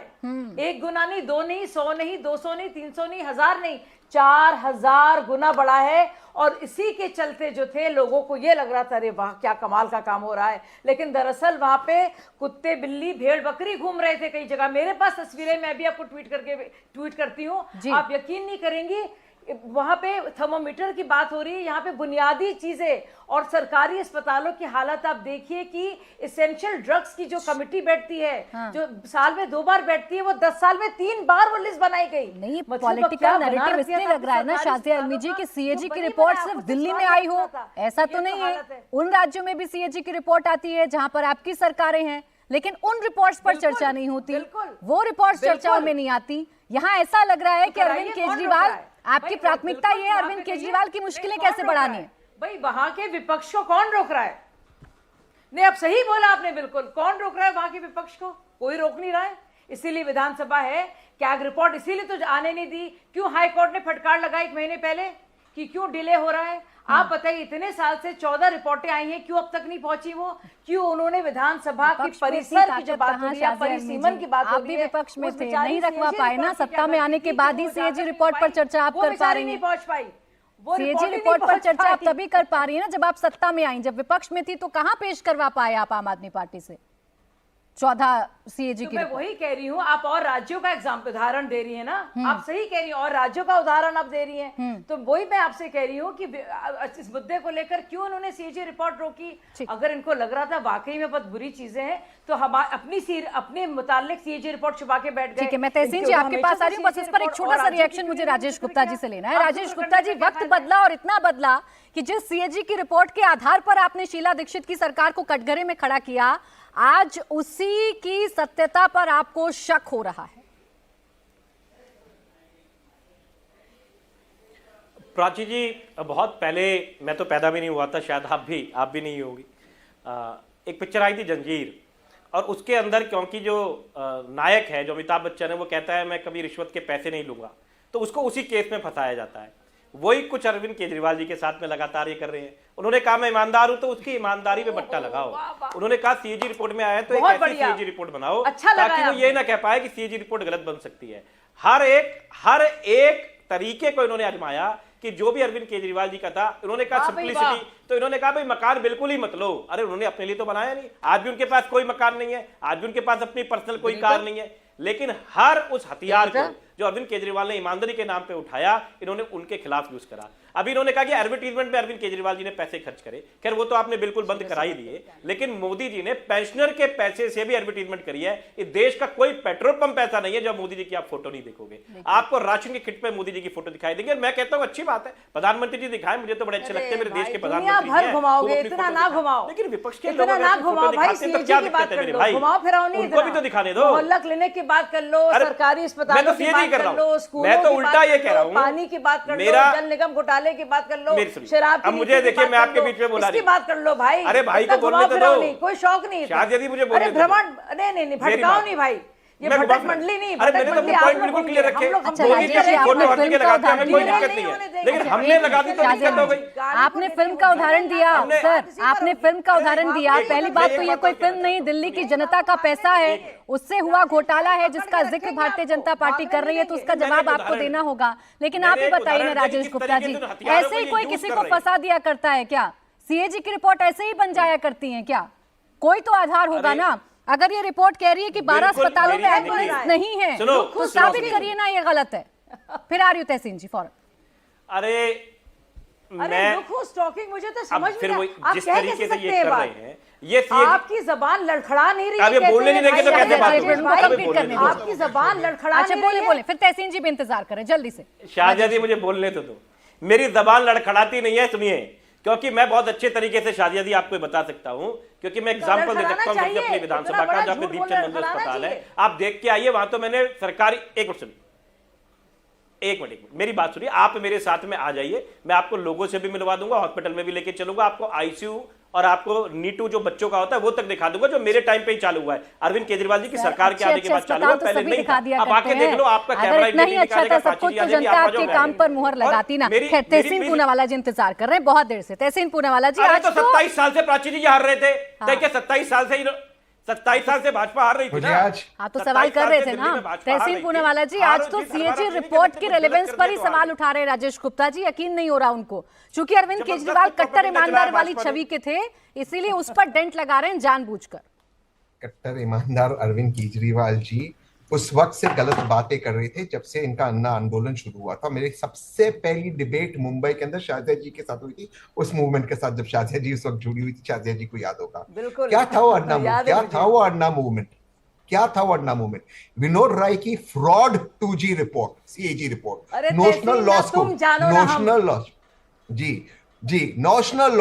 1 गुना नहीं, 2 नहीं, 100 नहीं, 200 नहीं, 300 नहीं, 1000 नहीं, 4000 गुना बढ़ा है। और इसी के चलते जो थे लोगों को ये लग रहा था अरे वाह क्या कमाल का काम हो रहा है, लेकिन दरअसल वहां पे कुत्ते बिल्ली भेड़ बकरी घूम रहे थे कई जगह। मेरे पास तस्वीरें, मैं भी आपको ट्वीट करती हूँ, आप यकीन नहीं करेंगी। वहां पे थर्मोमीटर की बात हो रही है, यहाँ पे बुनियादी चीजें और सरकारी अस्पतालों की हालत आप देखिए कि एसेंशियल ड्रग्स की जो कमेटी बैठती है, जो साल में 2 बार बैठती है, वो 10 साल में 3 बार वो लिस्ट बनाई गई। नहीं, पॉलिटिकल नैरेटिव इसलिए लग रहा है ना शाजिया इल्मी जी की सीएजी की रिपोर्ट सिर्फ दिल्ली में आई हो, ऐसा तो नहीं है। उन राज्यों में भी सीएजी की रिपोर्ट आती है जहां पर आपकी सरकारें हैं, लेकिन उन रिपोर्ट्स पर चर्चा नहीं होती, वो रिपोर्ट्स चर्चाओं में नहीं आती। यहाँ ऐसा लग रहा है कि अरविंद केजरीवाल, आपकी प्राथमिकता ये है अरविंद केजरीवाल की मुश्किलें कैसे बढ़ानी है। भाई वहां के विपक्ष को कौन रोक रहा है? नहीं, अब सही बोला आपने, बिल्कुल कौन रोक रहा है वहां के विपक्ष को? कोई रोक नहीं रहा है। इसीलिए विधानसभा है, कैग रिपोर्ट इसीलिए तो आने नहीं दी। क्यों हाई कोर्ट ने फटकार लगाई 1 महीने पहले कि क्यों डिले हो रहा है? आप बताइए, इतने साल से 14 रिपोर्टें आई हैं, क्यों अब तक नहीं पहुंची वो? क्यों उन्होंने विधानसभा की परिसर की जो बात हो रही है, परिसीमन की बात हो रही है, आप भी विपक्ष में थे, नहीं रखवा पाए ना, सत्ता में आने के बाद ही सीएजी रिपोर्ट पर चर्चा आप कर पा रही हैं। पहुंच पाई सीएजी रिपोर्ट पर चर्चा आप तभी कर पा रही है ना जब आप सत्ता में आई। जब विपक्ष में थी तो कहां पेश करवा पाए आप आम आदमी पार्टी से 14 सीएजी की? मैं वही कह रही हूँ, आप और राज्यों का उदाहरण दे रही है ना, आप सही कह रही हैं, और राज्यों का उदाहरण आप दे रही हैं, तो वही मैं आपसे कह रही हूँ कि इस मुद्दे को लेकर क्यों उन्होंने सीएजी रिपोर्ट रोकी। अगर इनको लग रहा था वाकई में बहुत बुरी चीजें हैं तो हम अपने मुतालिक सीएजी रिपोर्ट छुपा के बैठ गए। ठीक है, मैं तहसीन जी आपके पास आ रही हूँ, बस इस पर एक छोटा सा रिएक्शन मुझे राजेश गुप्ता जी से लेना है। राजेश गुप्ता जी, वक्त बदला और इतना बदला कि जिस सीएजी की रिपोर्ट के आधार पर आपने शीला दीक्षित की सरकार को कटघरे में खड़ा किया, आज उसी की सत्यता पर आपको शक हो रहा है। प्राची जी, बहुत पहले, मैं तो पैदा भी नहीं हुआ था, शायद आप भी नहीं होगी, एक पिक्चर आई थी जंजीर, और उसके अंदर क्योंकि जो नायक है, जो अमिताभ बच्चन है, वो कहता है मैं कभी रिश्वत के पैसे नहीं लूंगा, तो उसको उसी केस में फंसाया जाता है। वही कुछ अरविंद केजरीवाल जी के साथ में लगातार ये कर रहे हैं। उन्होंने कहा मैं ईमानदार हूं तो उसकी ईमानदारी पे बट्टा लगाओ। उन्होंने कहा सीएजी रिपोर्ट में आया तो एक ऐसी सीएजी रिपोर्ट बनाओ अच्छा ताकि वो ये ना कह पाए कि सीएजी रिपोर्ट गलत बन सकती है। हर एक तरीके को इन्होंने आजमाया कि जो भी अरविंद केजरीवाल जी का था। उन्होंने कहा सिंपलिसिटी, तो इन्होंने कहा भाई मकान बिल्कुल ही मत लो। अरे उन्होंने अपने लिए तो बनाया नहीं, आज भी उनके पास कोई मकान नहीं है, आज भी उनके पास अपनी पर्सनल कोई कार नहीं है। लेकिन हर उस हथियार को जो अरविंद केजरीवाल ने ईमानदारी के नाम पे उठाया, इन्होंने उनके खिलाफ यूज करा। अभी इन्होंने कहा कि एडवर्टीजमेंट में अरविंद केजरीवाल जी ने पैसे खर्च करे, खैर वो तो आपने बिल्कुल बंद करा ही दिए, लेकिन मोदी जी ने पेंशनर के पैसे से भी एडवर्टीजमेंट करी है। इस देश का कोई पेट्रोल पंप ऐसा नहीं है जब मोदी जी की आप फोटो नहीं देखोगे। आपको राशन की किट पे मोदी जी की फोटो दिखाई देंगे। मैं कहता हूं अच्छी बात है, प्रधानमंत्री जी दिखाएं, मुझे तो बड़े अच्छे लगते हैं, मेरे देश के प्रधानमंत्री भर घुमाओगे, इतना ना घुमाओ। लेकिन विपक्ष के इतना ना घुमाओ भाई, सीएजी की बात कर लो, घुमाओ फिराओ नहीं, उनको भी तो दिखाने दो। मोहल्ला क्लिनिक की बात कर लो, सरकारी अस्पतालों की बात कर लो, मैं तो उल्टा ये कह रहा हूं, पानी की बात कर लो, जल निगम घोटाले की बात कर लो, शराब की, अब मुझे देखिए मैं आपके बीच में बोला इसकी बात कर लो भाई। अरे भाई को बोलने तो दो, कोई शौक नहीं। शायद यदि मुझे बोलने अरे भ्रमण, नहीं भटकाओ नहीं भाई, ये भटक मंडली नहीं। अरे मैंने तो अपने पॉइंट बिल्कुल क्लियर रखे। मोदी जी की फोटो हर जगह लगाते हैं, हमें कोई दिक्कत नहीं है, लेकिन हमने लगा दी तो दिक्कत हो गई। आपने फिल्म का उदाहरण दिया सर, आपने फिल्म का उदाहरण दिया। पहली बात तो ये कोई फिल्म नहीं, दिल्ली की जनता का पैसा है, उससे हुआ घोटाला है जिसका जिक्र भारतीय जनता पार्टी कर रही है, तो उसका जवाब आपको देना होगा। लेकिन आप ही बताइए ना राजेश गुप्ता जी, ऐसे ही कोई किसी को फंसा दिया करता है क्या? सीएजी की रिपोर्ट ऐसे ही बन जाया करती है क्या? कोई तो आधार होगा ना। अगर ये रिपोर्ट कह रही है कि 12 अस्पतालों में एम्बुलेंस नहीं है तो साबित करिए ना ये गलत है। फिर आ रही हूं तहसीन जी फौरन। अरे स्टॉकिंग मुझे तो समझ फिर नहीं वो आप जिस कह तरीके से सकते ये हैं कर बात, रहे हैं, ये आपकी जबान लड़खड़ा नहीं रही है। अब ये बोलने नहीं देंगे तो कैसे बात होगी? आपकी जबान लड़खड़ा अच्छा बोले फिर तहसीन जी भी इंतजार करें जल्दी से। शाहजिया जी मुझे बोलने तो दो, मेरी जबान लड़खड़ाती नहीं है, सुनिए, क्योंकि मैं बहुत अच्छे तरीके से शाहजिया जी आपको बता सकता हूं, क्योंकि मैं एग्जांपल दे सकता हूं अपनी विधानसभा का, जहाँ पे दीपचंद मंदिर अस्पताल है, आप देख के आइए, वहां तो मैंने सरकारी एक मिनट मेरी बात सुनिए, आप मेरे साथ में आ जाइए, मैं आपको लोगों से भी मिलवा दूंगा, हॉस्पिटल में भी लेके चलूंगा, आपको आईसीयू और आपको नीटू जो बच्चों का होता है वो तक दिखा दूंगा, जो मेरे टाइम पे ही चालू हुआ है, अरविंद केजरीवाल जी की सरकार के आने के बाद चालू हुआ, पहले नहीं था। अब आके देख लो, आपका कैमरा नहीं अच्छा था सब कुछ तो जनता आपके काम पर मुहर लगाती ना। खैर तहसीन पूनावाला जी इंतजार कर रहे हैं बहुत देर से। तहसीन पूनावाला जी, आज तो 27 साल से प्राची जी हार रहे थे, देखिए 27 साल से भाजपा हार रही थी ना। हाँ तो सवाल कर रहे थे ना तहसीन पूनावाला जी, आज तो सीएजी रिपोर्ट की रेलेवेंस पर ही सवाल उठा रहे राजेश गुप्ता जी। यकीन नहीं हो रहा उनको, क्योंकि अरविंद केजरीवाल कट्टर ईमानदार वाली छवि के थे, इसीलिए उस पर डेंट लगा रहे हैं जानबूझकर। कट्टर ईमानदार अरविंद केजरीवाल जी उस वक्त से गलत बातें कर रहे थे जब से इनका अन्ना आंदोलन शुरू हुआ था। मेरी सबसे पहली डिबेट मुंबई के अंदर शाहजिया जी के साथ हुई थी, उस मूवमेंट के साथ, जब शाहजिया जी उस वक्त जुड़ी हुई थी। शाहजिया जी को याद होगा क्या था वो अन्ना मूवमेंट, क्या था वो अन्ना मूवमेंट। विनोद राय की fraud 2G report, CAG report, notional loss को, नोशनल लॉस, जी नोशनल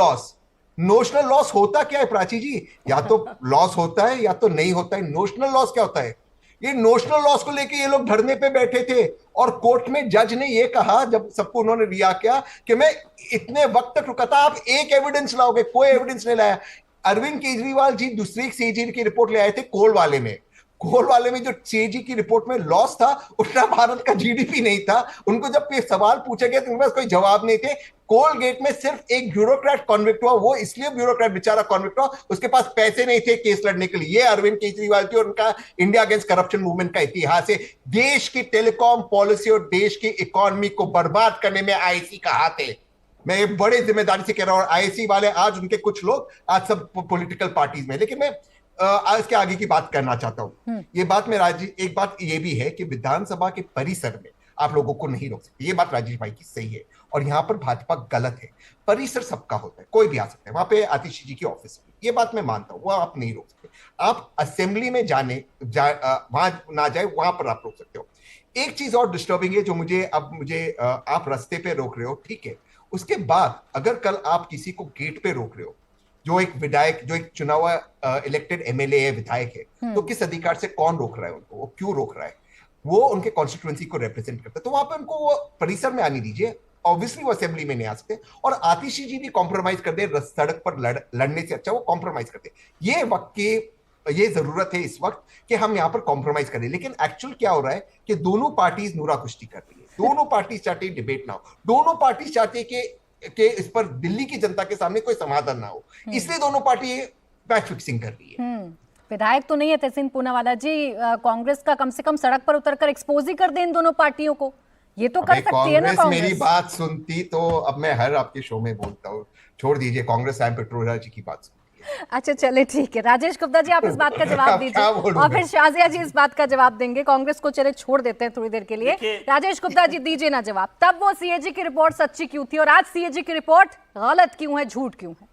लॉस होता क्या है प्राची जी? या तो लॉस होता है या तो नहीं होता है। नोशनल लॉस क्या होता है? ये नोशनल लॉस को लेके ये लोग धरने पे बैठे थे और कोर्ट में जज ने ये कहा, जब सबको उन्होंने रिहा किया, कि मैं इतने वक्त तक रुका था, आप एक एविडेंस लाओगे, कोई एविडेंस नहीं लाया। अरविंद केजरीवाल जी दूसरी सीएजी की रिपोर्ट ले आए थे कोल वाले में जो सीएजी की रिपोर्ट में लॉस था, उतना भारत का जीडीपी नहीं था। उनको जब सवाल पूछे गए तो उनके पास कोई जवाब नहीं थे। कोल गेट में सिर्फ एक ब्यूरोक्रेट कॉन्विक्ट हुआ, वो इसलिए ब्यूरोक्रेट बेचारा कॉन्विक्ट हुआ, उसके पास पैसे नहीं थे केस लड़ने के लिए। ये अरविंद केजरीवाल की और उनका इंडिया अगेंस्ट करप्शन मूवमेंट का इतिहास है। देश की टेलीकॉम पॉलिसी और देश की इकोनॉमी को बर्बाद करने में आईएसी का हाथ है। मैं ये बड़े जिम्मेदारी से कह रहा हूं। आईएसी वाले आज, उनके कुछ लोग आज सब पॉलिटिकल पार्टीज में, लेकिन मैं इसके आगे की बात करना चाहता हूं। ये बात में एक बात ये भी है कि विधानसभा के परिसर में आप लोगों को नहीं रोक सकते, ये बात राजेश भाई की सही है, और यहां पर भाजपा गलत है। परिसर सबका होता है, कोई भी आ सकता है, वहां पे आतिशी जी की ऑफिस में, ये बात मैं मानता हूं, वो आप नहीं रोक सकते। आप असेंबली में वहां ना जाए, वहां पर आप रोक सकते हो। एक चीज और डिस्टर्बिंग है जो मुझे आप रास्ते पे रोक रहे हो, ठीक है, उसके बाद अगर कल आप किसी को गेट पे रोक रहे हो, जो एक विधायक, जो एक चुनाव इलेक्टेड एमएलए है, विधायक है, तो किस अधिकार से कौन रोक रहा है उनको, वो क्यों रोक रहा है? वो उनके कॉन्स्टिट्यूएंसी को रिप्रेजेंट करता है, तो वहां पे उनको वो परिसर में आने दीजिए। ऑब्वियसली वो असेंबली में नहीं आ सकते। और आतिशी जी भी कॉम्प्रोमाइज कर दे, सड़क पर लड़ने से अच्छा वो कॉम्प्रोमाइज करते। ये वक्त की ये जरूरत है इस वक्त कि हम यहाँ पर कॉम्प्रोमाइज करें। लेकिन एक्चुअल क्या हो रहा है कि दोनों पार्टीज नूरा कुश्ती कर रही है, दोनों पार्टीज चाहती है डिबेट ना हो, दोनों पार्टीज चाहती है कि इस पर दिल्ली की जनता के सामने कोई समाधान ना हो, इसलिए दोनों पार्टी मैच फिक्सिंग कर रही है। विधायक तो नहीं है तहसीन पूनावाला जी, कांग्रेस का कम से कम सड़क पर उतरकर एक्सपोज ही कर दे इन दोनों पार्टियों को, ये तो कर सकती है ना कांग्रेस। मेरी कांग्रेस। बात सुनती तो अब मैं हर आपके शो में बोलता हूँ, छोड़ दीजिए, कांग्रेस सैम पिट्रोडा जी की बात सुनती है। अच्छा चले ठीक है, राजेश गुप्ता जी आप इस बात का जवाब दीजिए और फिर शाजिया जी इस बात का जवाब देंगे। कांग्रेस को चले छोड़ देते हैं थोड़ी देर के लिए। राजेश गुप्ता जी दीजिए ना जवाब, तब वो सीएजी की रिपोर्ट सच्ची क्यों थी और आज सीएजी की रिपोर्ट गलत क्यों है, झूठ क्यों है?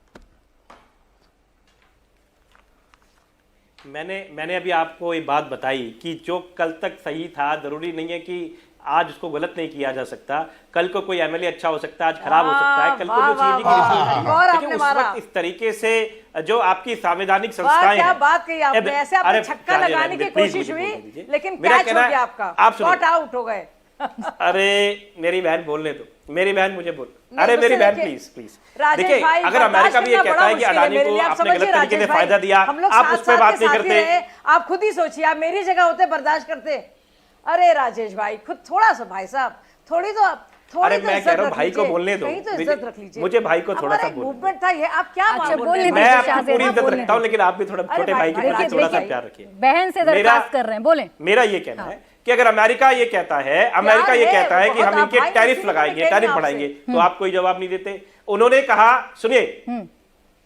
मैंने अभी आपको ये बात बताई कि जो कल तक सही था जरूरी नहीं है कि आज उसको गलत नहीं किया जा सकता। कल को कोई एमएलए अच्छा हो सकता है, आज खराब हो सकता है। कल को जो सीएजी की रिपोर्ट है, लेकिन उस वक्त इस तरीके से जो आपकी संवैधानिक संस्थाएं क्या हैं, बात कही आपने, ऐसे आपने छक्का लगाने की कोशिश हुई लेकिन कैच हो गया आपका, आप नॉट आउट हो गए। अरे मेरी बहन बोलने दो, मेरी बहन मुझे बोल, अरे मेरी बहन प्लीज देखिए, अगर अमेरिका भी ये कहता है कि अडानी को आपने गलत तरीके से फायदा दिया, आप उस पर बात नहीं करते। आप खुद ही सोचिए, आप मेरी जगह होते बर्दाश्त करते। अरे राजेश भाई खुद थोड़ा सा, भाई साहब थोड़ी तो आप अरे मैं कह रहा हूँ भाई को बोलने दो, कहीं तो इज्जत रख लीजिए। मुझे भाई को थोड़ा सा मूवमेंट था ये, आप क्या बोलने मैं आपकी पूरी इज्जत रखता हूँ, लेकिन आप भी थोड़ा छोटे भाई के प्रति थोड़ा सा प्यार रखिए। बहन से दरखास्त कर रहे हैं, बोले। मेरा ये कहना है कि अगर अमेरिका ये कहता है कि हम इनके टैरिफ लगाएंगे, टैरिफ बढ़ाएंगे, तो आप कोई जवाब नहीं देते। उन्होंने कहा, सुनिए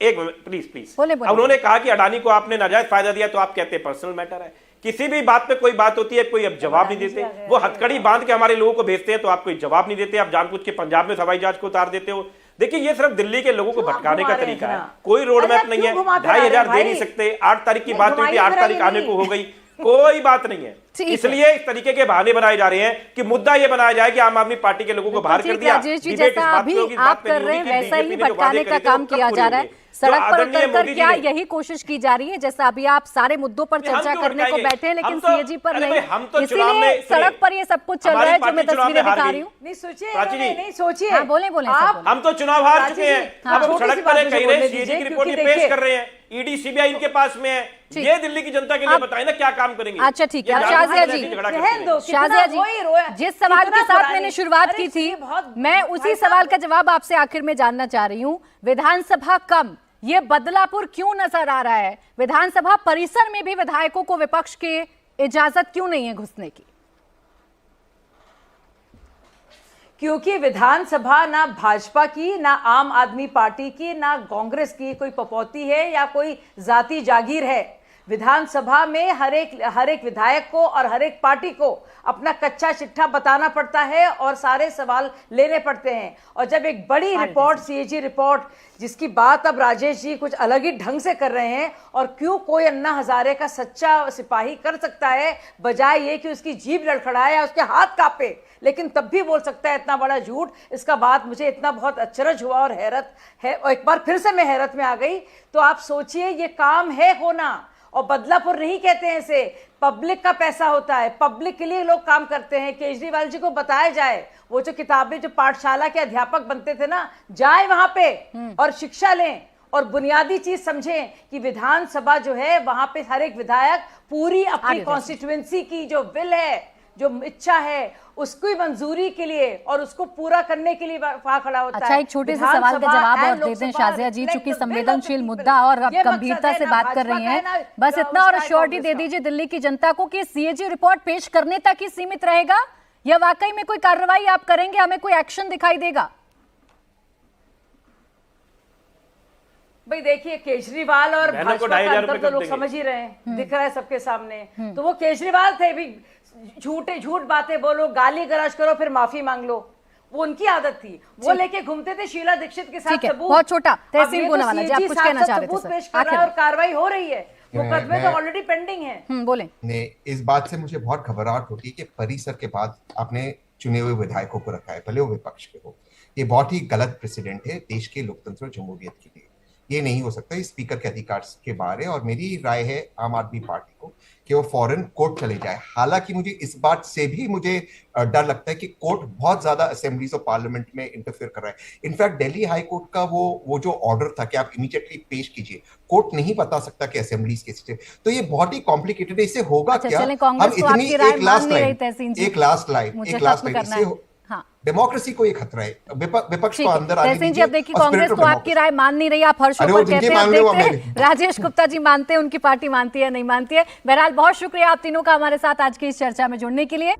एक मिनट प्लीज, उन्होंने कहा कि अडानी को आपने नाजायज फायदा दिया, तो आप कहते हैं पर्सनल मैटर है। किसी भी बात पे कोई बात होती है, कोई अब जवाब नहीं देते। वो हथकड़ी बांध के हमारे लोगों को भेजते हैं, तो आप कोई जवाब नहीं देते। आप जानबूझ के पंजाब में हवाई जहाज को उतार देते हो। देखिए ये सिर्फ दिल्ली के लोगों को भटकाने का तरीका है, कोई रोड मैप नहीं है। 2,500 दे नहीं सकते। 8 तारीख की बात हुई थी, 8 तारीख आने को हो गई, कोई बात नहीं है। इसलिए इस तरीके के बहाने बनाए जा रहे हैं कि मुद्दा ये बनाया जाए कि आम आदमी पार्टी के लोगों को बाहर कर दिया। जैसा अभी आप कर रहे हैं वैसा ही भटकाने का काम किया जा रहा है। सड़क पर उतरकर क्या यही कोशिश की जा रही है? जैसा अभी आप सारे मुद्दों पर चर्चा करने को बैठे हैं, लेकिन सीएजी पर नहीं, इसीलिए सड़क पर ये सब कुछ चल रहा है जो मैं तस्वीरें दिखा रही हूँ। नहीं सोचिए, बोले हम तो चुनाव हार चुके हैं, अब हम सड़क पर कह रहे हैं, सीएजी की रिपोर्ट पेश कर रहे हैं, ईडी सीबीआई इनके पास में है। ये दिल्ली की जनता के लिए बताएं ना क्या काम करेंगे। अच्छा ठीक है, शाजिया जी जिस सवाल के साथ मैंने शुरुआत की थी, मैं उसी सवाल का जवाब आपसे आखिर में जानना चाह रही हूँ। विधानसभा कम, ये बदलापुर क्यों नजर आ रहा है? विधानसभा परिसर में भी विधायकों को विपक्ष के इजाजत क्यों नहीं है घुसने की? क्योंकि विधानसभा ना भाजपा की, ना आम आदमी पार्टी की, ना कांग्रेस की कोई पपौती है या कोई जाति जागीर है। विधानसभा में हर एक विधायक को और हर एक पार्टी को अपना कच्चा चिट्ठा बताना पड़ता है और सारे सवाल लेने पड़ते हैं। और जब एक बड़ी रिपोर्ट, सीएजी रिपोर्ट, जिसकी बात अब राजेश जी कुछ अलग ही ढंग से कर रहे हैं, और क्यों कोई अन्ना हजारे का सच्चा सिपाही कर सकता है बजाय ये कि उसकी जीभ लड़खड़ाए या उसके हाथ कांपे, लेकिन तब भी बोल सकता है इतना बड़ा झूठ। इसका बात मुझे इतना बहुत अचरज हुआ और हैरत है, और एक बार फिर से मैं हैरत में आ गई। तो आप सोचिए ये काम है होना, और बदलापुर नहीं कहते हैं इसे, पब्लिक का पैसा होता है, पब्लिक के लिए लोग काम करते हैं। केजरीवाल जी को बताया जाए, वो जो किताबें जो पाठशाला के अध्यापक बनते थे ना, जाए वहां पे और शिक्षा लें और बुनियादी चीज समझें कि विधानसभा जो है वहां पे हर एक विधायक पूरी अपनी कॉन्स्टिट्यूएंसी की जो बिल है, जो इच्छा है, उसकी मंजूरी के लिए और उसको पूरा करने के लिए वहां खड़ा होता है। अच्छा, एक छोटे से सवाल का जवाब और देते हैं शाजिया जी, चूंकि संवेदनशील मुद्दा और आप गंभीरता से बात कर रही हैं, बस इतना और श्योरिटी दे दीजिए दिल्ली की जनता को कि सीएजी रिपोर्ट पेश करने तक ही सीमित रहेगा या वाकई में कोई कार्रवाई आप करेंगे, हमें कोई एक्शन दिखाई देगा? भाई देखिए, केजरीवाल और भाजपा का अंतर तो लोग समझ ही रहे हैं, दिख रहा है सबके सामने। तो वो केजरीवाल थे भी, झूठ बातें बोलो, गाली गलौज करो, फिर माफी मांग लो, वो उनकी आदत थी। वो लेके घूमते थे शीला दीक्षित के साथ सबूत। बहुत छोटा तहसीन पूनावाला जी, आप कुछ कहना चाह रहे थे पेश कर रहा है और कार्रवाई हो रही है, मुकदमे तो ऑलरेडी पेंडिंग है। बोले। इस बात से मुझे बहुत घबराहट होती है कि परिसर के बाद आपने चुने हुए विधायकों को रखा है, भले वो विपक्ष के हो। ये बहुत ही गलत प्रेसिडेंट है देश के लोकतंत्र और जमहूरियत के लिए। ये नहीं हो सकता, ये स्पीकर के अधिकार के बाहर है। और मेरी राय है आम आदमी पार्टी को कि वो फॉरेन कोर्ट चले जाए। हालांकि मुझे इस बात से भी मुझे डर लगता है कि कोर्ट बहुत ज्यादा असेंबलीज और पार्लियामेंट में इंटरफेयर कर रहा है। इनफैक्ट दिल्ली हाई कोर्ट का वो जो ऑर्डर था कि आप इमीडिएटली पेश कीजिए, कोर्ट नहीं बता सकता कि असेंबलीज कैसे, तो ये बहुत ही कॉम्प्लिकेटेड है। इससे होगा अच्छा, क्या, चलें, कांग्रेस हम तो इतनी आपकी राय एक मान लास्ट नहीं रही, लाइन तहसीन जी। एक लास्ट लाइन मुझे एक लास्ट खत्म लाइन करना इससे है। हाँ, डेमोक्रेसी को ये खतरा है, विपक्ष ठीक को है अंदर आने तहसीन जी। दीजिए अब देखिए, और कांग्रेस spirit तो of आपकी democracy। राय मान नहीं रही, आप हर शो अरे पर वो कहते जिनके हैं। अब मान ले वो देखते हैं मेरे। राजेश गुप्ता जी मानते हैं, उनकी पार्टी मानती है नहीं मानती है। बहरहाल बहुत शुक्रिया आप तीनों का हमारे साथ आज की इस चर्चा में जुड़ने के लिए।